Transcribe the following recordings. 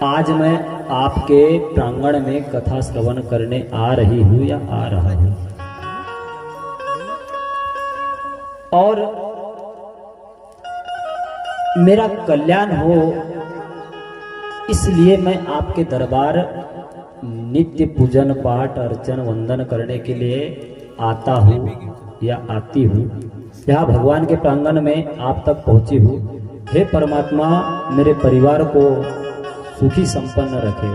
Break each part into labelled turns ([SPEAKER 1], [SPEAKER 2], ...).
[SPEAKER 1] आज मैं आपके प्रांगण में कथा श्रवण करने आ रही हूं या आ रहा हूं, और मेरा कल्याण हो इसलिए मैं आपके दरबार नित्य पूजन पाठ अर्चन वंदन करने के लिए आता हूँ या आती हूँ। यहाँ भगवान के प्रांगण में आप तक पहुँची हूँ। हे परमात्मा, मेरे परिवार को सुखी संपन्न रखे,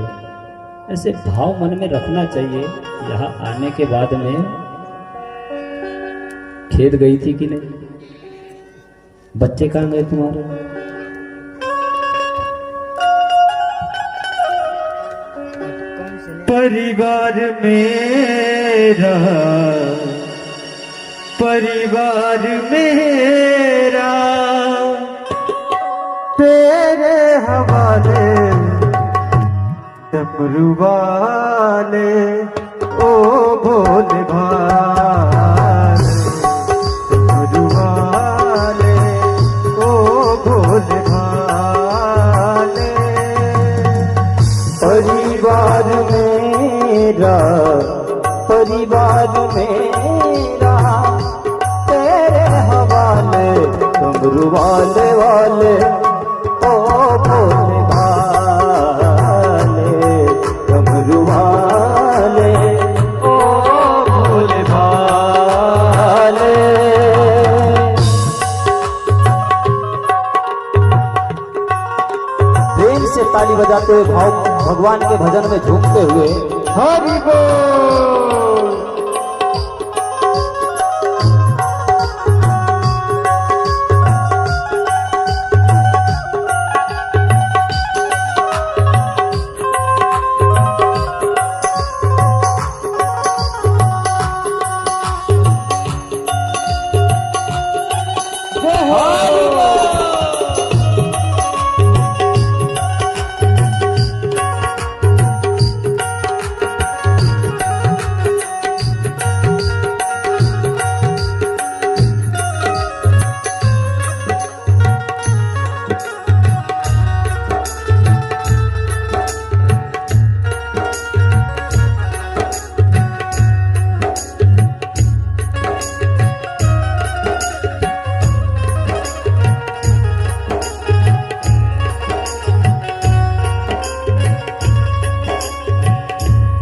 [SPEAKER 1] ऐसे भाव मन में रखना चाहिए। यहाँ आने के बाद में खेत गई थी कि नहीं? बच्चे कहाँ गए तुम्हारे?
[SPEAKER 2] परिवार मेरा, परिवार मेरा तेरे हवाले, डमरू वाले ओ भोले भाले, डमरू वाले ओ भोले भाले। परिवार मेरा, परिवार मेरा तेरे हवाले, डमरू वाले वाले ओ भोले भाले, डमरू वाले ओ भोले भाले। प्रेम से ताली बजाते हुए भगवान के भजन में झूमते हुए हरि बोल।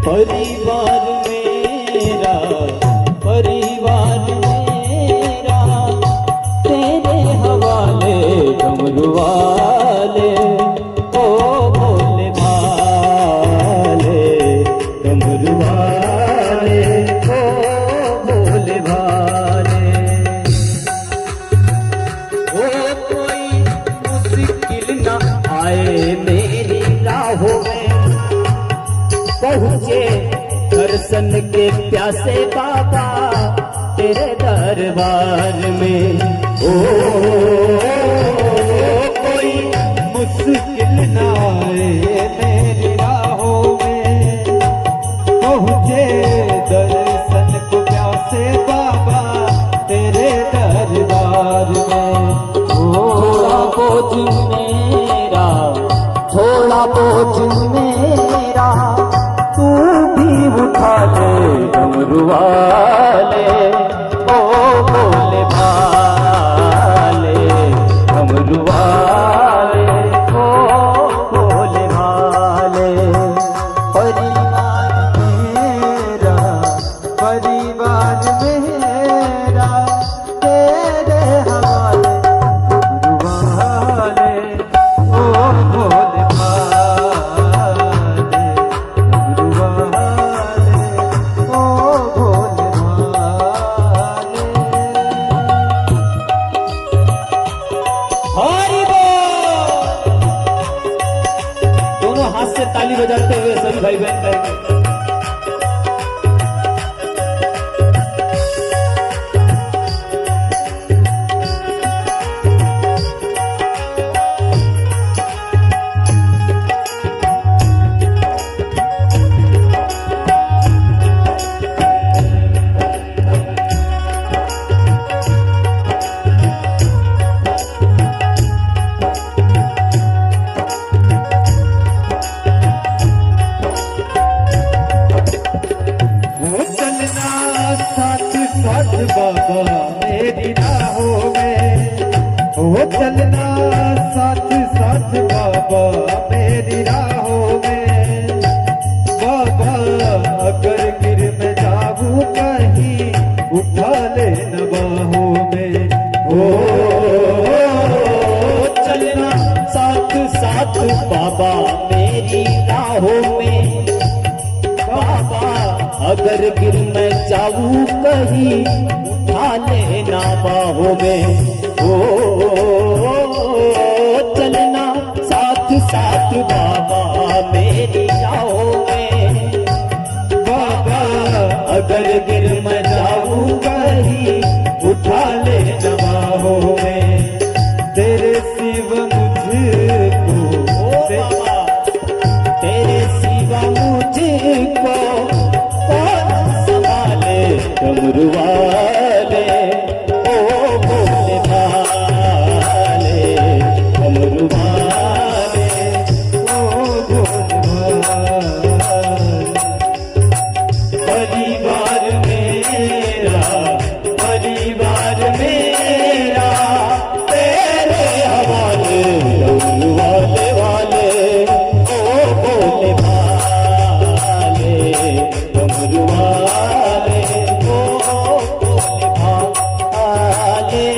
[SPEAKER 1] परिवार मेरा, परिवार मेरा तेरे हवाले, डमरू वाले ओ भोले भाले, डमरू वाले ओ भोले भाले। ओ कोई मुश्किल न आए मेरी राहों में, पहुँचे दर्शन के प्यासे बाबा तेरे दरबार में। ओ कोई मुश्किल ना आए मेरी राहों में, पहुँचे दर्शन को प्यासे बाबा तेरे दरबार में। थोड़ा बोझ मेरा, थोड़ा बोझ मेरा तू भी उठा ले, डमरू वाले ओ भोले भाले, डमरू वाले ओ भोले भाले। परिवार मेरा, परिवार मेरा तेरे हवाले, डमरू वाले ओ भोले भाले, ताली बजाते हुए सभी भाई बहन कहेंगे।
[SPEAKER 3] बाबा मेरी राहों में, बाबा अगर गिर मैं जाऊं कहीं उठा ले न बाहों में। ओ
[SPEAKER 1] चलना साथ साथ बाबा मेरी राहों में, बाबा अगर गिर मैं जाऊं कहीं उठा लेना बाहों में। ओ चलना साथ साथ बाबा मेरी राहों में,
[SPEAKER 3] बाबा
[SPEAKER 1] अगर गिर मैं जाऊं कहीं
[SPEAKER 3] उठा ले न बाहों में। तेरे सिवा मुझको,
[SPEAKER 1] ओ बाबा तेरे सिवा मुझको कौन संभाले डमरू वाले, ओ भोले भाले डमरू वाले,
[SPEAKER 3] ओ भोले भाले।
[SPEAKER 1] परिवार मेरा, परिवार मेरा तेरे हवाले डमरू वाले वाले, ओ भोले भाले डमरू वाले, ओ भोले भाले।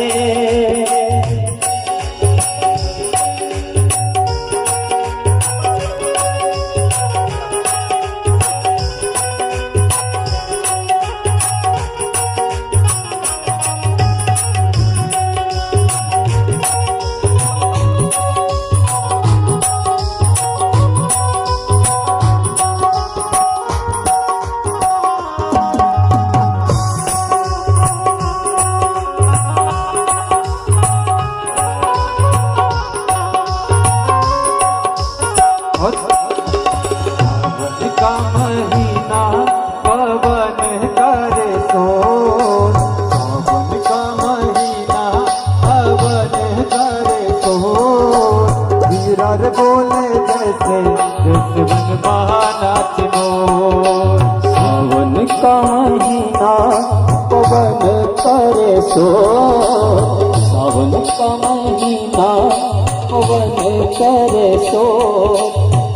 [SPEAKER 3] सावन का महीना पवन करे सोन, सावन का महीना पवन करे सोन। वीरार बोले जैसे जैसे वन महानाच मोर।
[SPEAKER 1] सावन का महीना पवन करे सो, सावन का महीना पवन करे सो,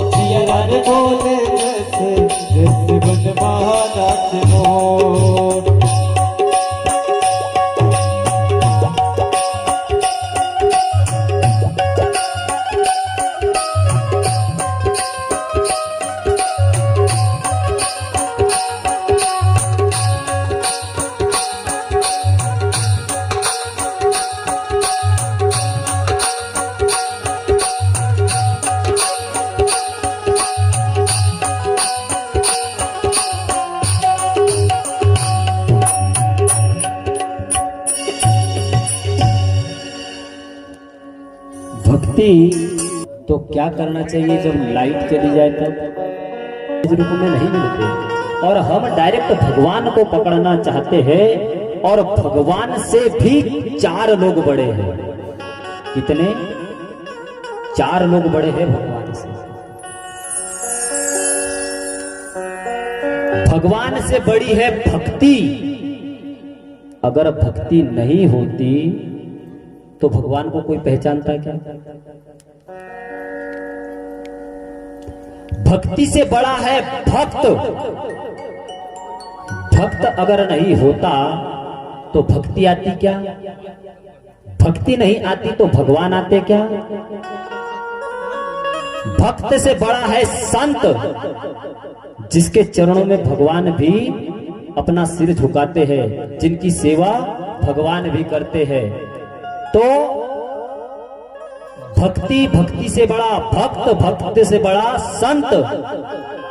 [SPEAKER 3] वीरार बोले जैसे जैसे वन महानाच मोर।
[SPEAKER 1] भक्ति तो क्या करना चाहिए जब लाइट चली जाए तब इस रूप में नहीं मिलते, और हम डायरेक्ट भगवान को पकड़ना चाहते हैं, और भगवान से भी 4 लोग बड़े हैं। कितने? 4 लोग बड़े हैं भगवान से। भगवान से बड़ी है भक्ति। अगर भक्ति नहीं होती तो भगवान को कोई पहचानता क्या? भक्ति से बड़ा है भक्त। भक्त अगर नहीं होता तो भक्ति आती क्या? भक्ति नहीं आती तो भगवान आते क्या? भक्त से बड़ा है संत, जिसके चरणों में भगवान भी अपना सिर झुकाते हैं, जिनकी सेवा भगवान भी करते हैं। तो भक्ति, भक्ति से बड़ा भक्त, भक्त से बड़ा संत,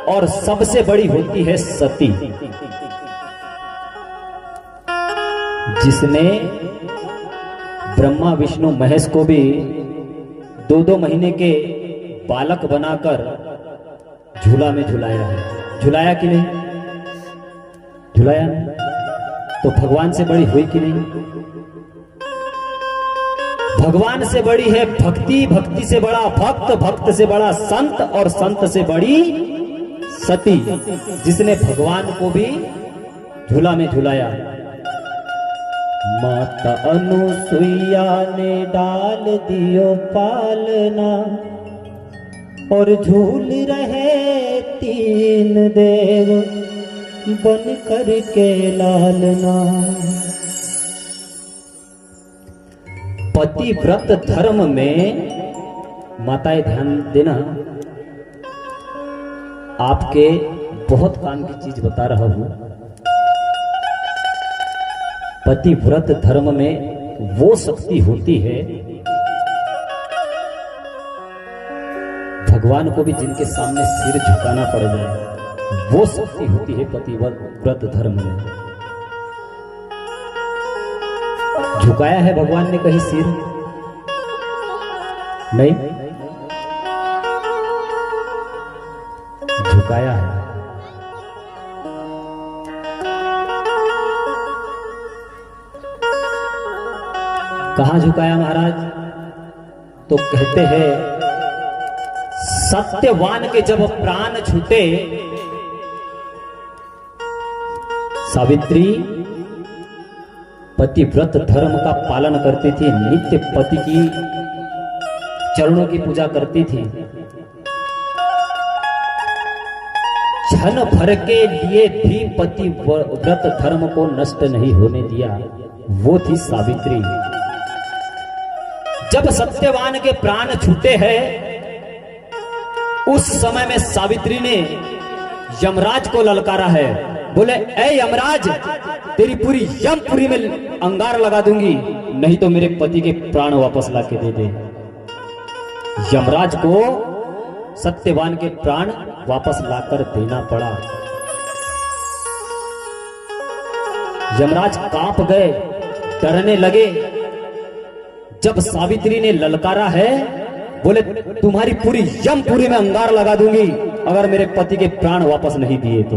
[SPEAKER 1] और सबसे बड़ी होती है सती, जिसने ब्रह्मा विष्णु महेश को भी 2-2 महीने के बालक बनाकर झूला में झुलाया है। झुलाया कि नहीं? झुलाया नहीं? तो भगवान से बड़ी हुई कि नहीं? भगवान से बड़ी है भक्ति, भक्ति से बड़ा भक्त, भक्त से बड़ा संत, और संत से बड़ी सती, जिसने भगवान को भी झूला में झुलाया। माता अनुसुईया ने डाल दियो पालना, और झूल रहे तीन देव बन कर के लालना। पतिव्रत धर्म में माताएं ध्यान देना, आपके बहुत काम की चीज बता रहा हूं। पतिव्रत धर्म में वो शक्ति होती है, भगवान को भी जिनके सामने सिर झुकाना पड़ जाए, वो शक्ति होती है पतिव्रत धर्म में। झुकाया है भगवान ने कहीं सिर? नहीं, झुकाया है। कहां झुकाया महाराज? तो कहते हैं सत्यवान के जब प्राण छूटे, सावित्री पतिव्रत धर्म का पालन करती थी, नित्य पति की चरणों की पूजा करती थी। क्षण भर के लिए भी पतिव्रत धर्म को नष्ट नहीं होने दिया, वो थी सावित्री। जब सत्यवान के प्राण छूटे हैं, उस समय में सावित्री ने यमराज को ललकारा है, बोले ए यमराज, तेरी पूरी यमपुरी में अंगार लगा दूंगी, नहीं तो मेरे पति के प्राण वापस लाके दे दे। यमराज को सत्यवान के प्राण वापस लाकर देना पड़ा। यमराज कांप गए, डरने लगे। जब सावित्री ने ललकारा है, बोले तुम्हारी पूरी यमपुरी में अंगार लगा दूंगी अगर मेरे पति के प्राण वापस नहीं दिए तो।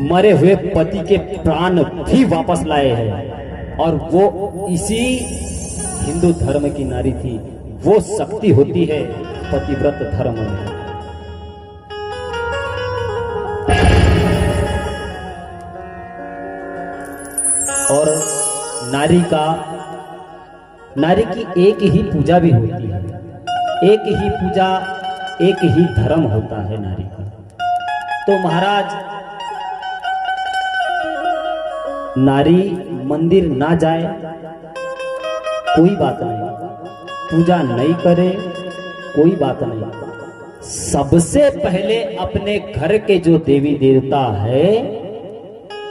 [SPEAKER 1] मरे हुए पति के प्राण भी वापस लाए हैं, और वो इसी हिंदू धर्म की नारी थी। वो शक्ति होती है पतिव्रत धर्म में। और नारी की एक ही पूजा भी होती है, एक ही पूजा, एक ही धर्म होता है नारी का। तो महाराज, नारी मंदिर ना जाए कोई बात नहीं, पूजा नहीं करे कोई बात नहीं, सबसे पहले अपने घर के जो देवी देवता है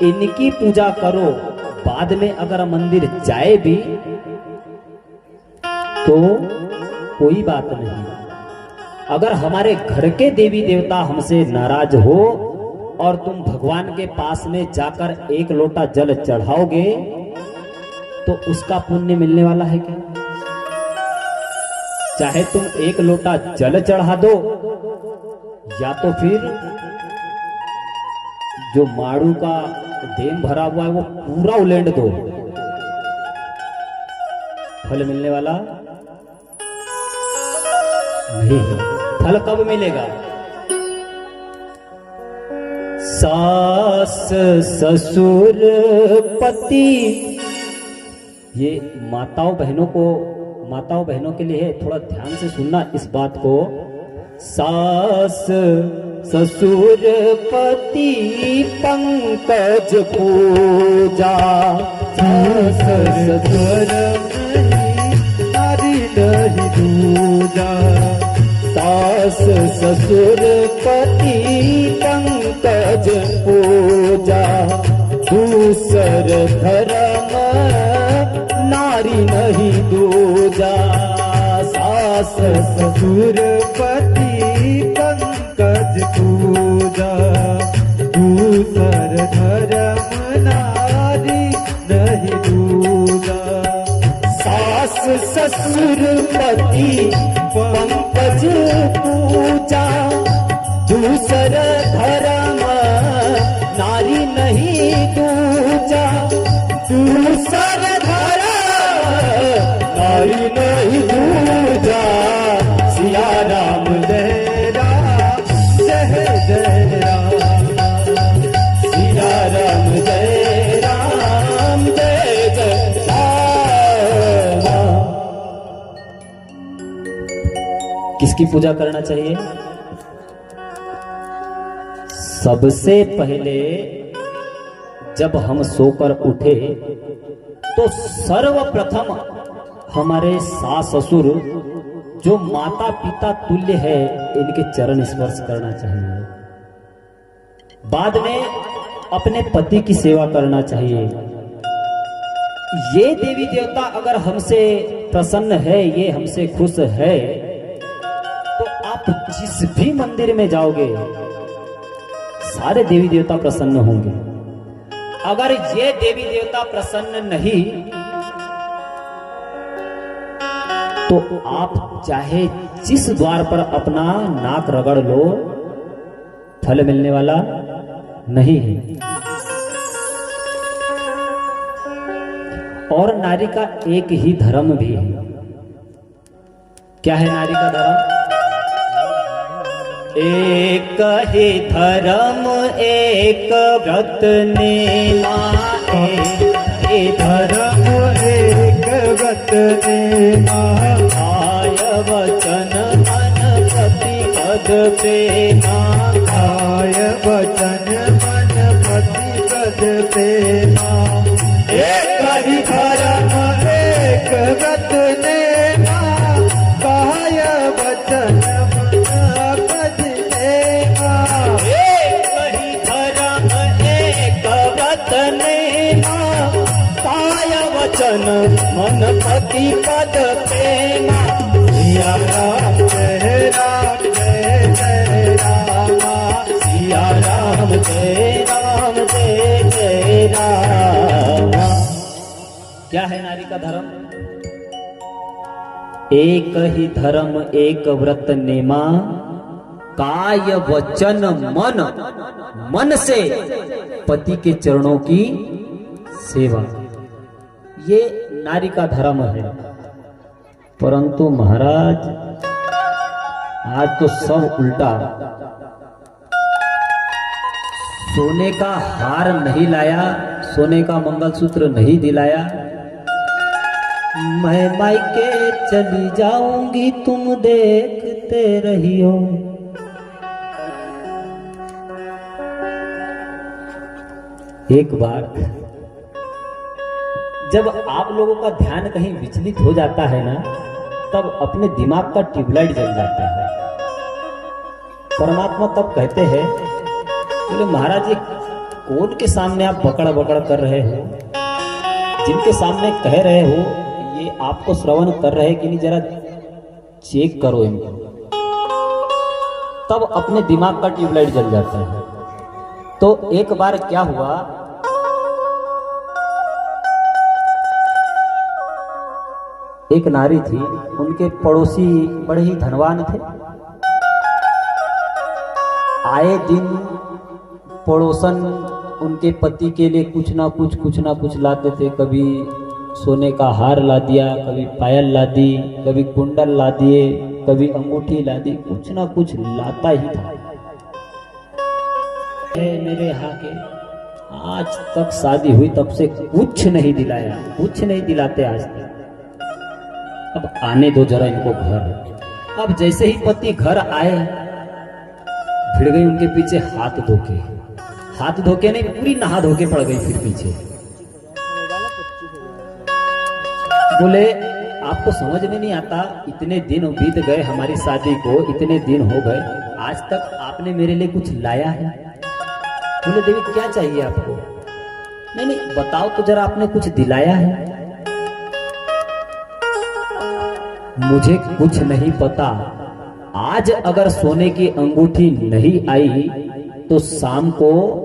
[SPEAKER 1] इनकी पूजा करो। बाद में अगर मंदिर जाए भी तो कोई बात नहीं। अगर हमारे घर के देवी देवता हमसे नाराज हो और तुम भगवान के पास में जाकर एक लोटा जल चढ़ाओगे तो उसका पुण्य मिलने वाला है क्या? चाहे तुम एक लोटा जल चढ़ा दो या तो फिर जो माड़ू का डेम भरा हुआ है वो पूरा उलेंड दो, फल मिलने वाला नहीं है। फल कब मिलेगा? सास ससुर पति, ये माताओं बहनों के लिए है, थोड़ा ध्यान से सुनना इस बात को। सास ससुर पति पंकज पूजा, सास ससुर नारी नहीं दूजा, सास ससुर पति पंकज पूजा, दूसर धर्म नारी नहीं दूजा, सास ससुर पति पंकज पूजा, दूसर धर्म नारी नहीं दूजा, सास ससुर पति पंकज पूजा, दूसर धर्म नारी नहीं दूजा, दूसर धर्म नारी नहीं दूजा। सिया राम जय राम जय जय राम, सिया राम जय राम जय जय राम। किसकी पूजा करना चाहिए? सबसे पहले जब हम सोकर उठे तो सर्वप्रथम हमारे सास ससुर जो माता पिता तुल्य है इनके चरण स्पर्श करना चाहिए। बाद में अपने पति की सेवा करना चाहिए। ये देवी देवता अगर हमसे प्रसन्न है, ये हमसे खुश है, तो आप जिस भी मंदिर में जाओगे सारे देवी देवता प्रसन्न होंगे। अगर ये देवी देवता प्रसन्न नहीं तो आप चाहे जिस द्वार पर अपना नाक रगड़ लो, फल मिलने वाला नहीं है। और नारी का एक ही धर्म भी है। क्या है नारी का धर्म? एक ही धर्म एक व्रत नेमा, एक धर्म एक व्रत नेमा, आय वचन मन प्रतिपद प्रेमा, आय वचन मन प्रतिपद प्रेमा। एक ही धर्म एक व्रत नेमा, काय वचन मन पति पद प्रेमा। सिया राम जय राम जय जय रामा, सिया राम जय जय रामा। क्या है नारी का धर्म? एक ही धर्म एक व्रत नेमा, काय वचन मन, मन से पति के चरणों की सेवा। ये नारी का धर्म है। परंतु महाराज आज तो सब उल्टा। सोने का हार नहीं लाया, सोने का मंगलसूत्र नहीं दिलाया, मैं मायके चली जाऊंगी तुम देखते रहियो। एक बार जब आप लोगों का ध्यान कहीं विचलित हो जाता है ना, तब अपने दिमाग का ट्यूबलाइट जल जाता है। परमात्मा तब कहते हैं, बोले महाराज ये कौन के सामने आप बकड़ बकड़ कर रहे हो? जिनके सामने कह रहे हो ये आपको श्रवण कर रहे कि नहीं, जरा चेक करो इनको। तब अपने दिमाग का ट्यूबलाइट जल जाता है। तो एक बार क्या हुआ, एक नारी थी, उनके पड़ोसी बड़े ही धनवान थे। आए दिन पड़ोसन उनके पति के लिए कुछ ना कुछ लाते थे। कभी सोने का हार ला दिया, कभी पायल ला दी, कभी कुंडल ला दिए, कभी अंगूठी ला दी, कुछ ना कुछ लाता ही था। मेरे यहाँ के आज तक शादी हुई तब से कुछ नहीं दिलाया, कुछ नहीं दिलाते आज तक। अब आने दो जरा इनको घर। अब जैसे ही पति घर आए, भिड़ गई उनके पीछे हाथ धोके नहीं, पूरी नहा धोके पड़ गई फिर पीछे। बोले आपको समझ में नहीं आता, इतने दिन बीत गए हमारी शादी को, इतने दिन हो गए, आज तक आपने मेरे लिए कुछ लाया है? बोले देवी क्या चाहिए आपको? नहीं बताओ तो जरा, आपने कुछ दिलाया है? मुझे कुछ नहीं पता। आज अगर सोने की अंगूठी नहीं आई तो शाम को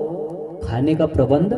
[SPEAKER 1] खाने का प्रबंध